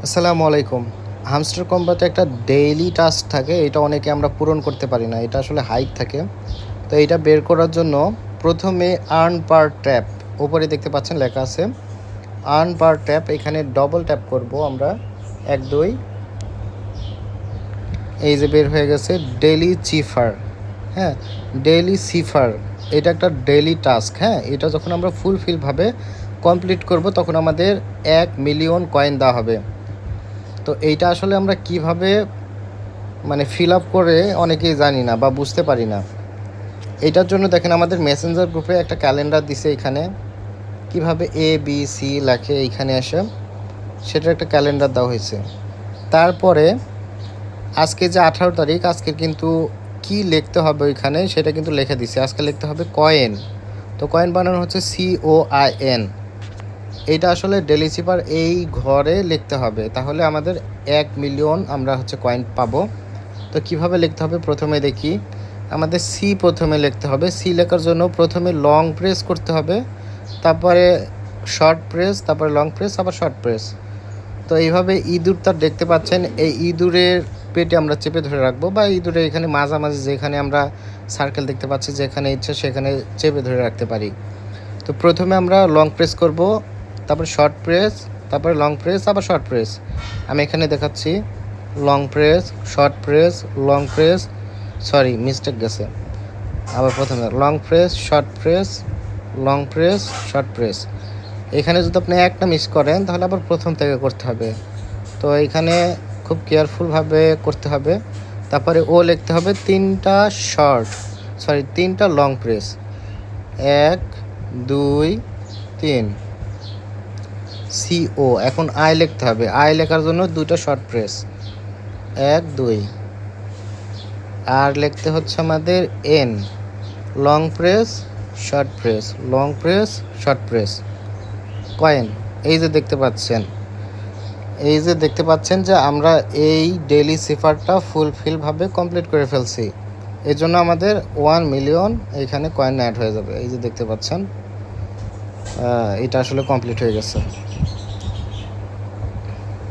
আসসালামু আলাইকুম। হামস্টার কম্বাতে একটা ডেইলি টাস্ক থাকে, এটা অনেকে আমরা পূরণ করতে পারি না। এটা আসলে হাইড থাকে। তো এইটা বের করার জন্য প্রথমে আর্ন পার ট্যাপ, ওপরে দেখতে পাচ্ছেন লেখা আছে আর্ন পার ট্যাপ। এখানে ডবল ট্যাপ করব আমরা, 1 2। এই যে বের হয়ে গেছে ডেইলি চিফার। হ্যাঁ, ডেইলি সিফার, এটা একটা ডেইলি টাস্ক। হ্যাঁ, এটা যখন আমরা ফুলফিলভাবে কমপ্লিট করব তখন আমাদের 1 মিলিয়ন কয়েন দেওয়া হবে। তো এইটা আসলে আমরা কিভাবে ফিল আপ করে অনেকেই জানি না বা বুঝতে পারি না। এইটার জন্য দেখেন আমাদের মেসেঞ্জার গ্রুপে একটা ক্যালেন্ডার দিছে, এখানে কিভাবে ABC লেখে এইখানে এসে সেটার একটা ক্যালেন্ডার দেওয়া হয়েছে। তারপরে আজকে যে 18 তারিখ, আজকে কিন্তু কি লিখতে হবে ওইখানে সেটা কিন্তু লিখে দিছে। আজকে লিখতে হবে কয়েন। তো কয়েন বানানো হচ্ছে COIN। এইটা আসলে ডেলি সিপার এই ঘরে লিখতে হবে, তাহলে আমাদের 1 মিলিয়ন আমরা কয়েন পাবো। তো কিভাবে লিখতে হবে প্রথমে দেখি। আমাদের সি প্রথমে লিখতে হবে। সি লেখার জন্য প্রথমে লং প্রেস করতে হবে, তারপরে শর্ট প্রেস, তারপরে লং প্রেস, আবার শর্ট প্রেস। তো এইভাবে ইঁদুরটা দেখতে পাচ্ছেন, এই ইঁদুরের পেটে আমরা চেপে ধরে রাখবো, বা ইঁদুরের এখানে মাঝামাঝি যেখানে আমরা সার্কেল দেখতে পাচ্ছি, যেখানে ইচ্ছা সেখানে চেপে ধরে রাখতে পারি। তো প্রথমে আমরা লং প্রেস করব, তারপরে শর্ট প্রেস, তারপরে লং প্রেস, আবার শর্ট প্রেস। আমি এখানে দেখাচ্ছি long press, short press, long press, sorry mistake গেছে, আবার প্রথমে long press, short press, long press, short press. এখানে যদি আপনি একটা মিস করেন তাহলে আবার প্রথম থেকে করতে হবে। তো এখানে খুব কেয়ারফুলভাবে করতে হবে। তারপরে ও লিখতে হবে 3টা লং প্রেস, 1 2 3। CO, এখন আই লিখতে হবে। আই লেখার জন্য 2টা শর্ট প্রেস, 1 2। আর লিখতে হচ্ছে আমাদের N, long press, short press, long press, short press, coin. এই যে দেখতে পাচ্ছেন যে আমরা এই ডেইলি সিফারটা ফুলফিলভাবে কমপ্লিট করে ফেলছি। এই জন্য আমাদের 1 মিলিয়ন এখানে কয়েন অ্যাড হয়ে যাবে। এই যে দেখতে পাচ্ছেন, এটা আসলে কমপ্লিট হয়ে গেছে।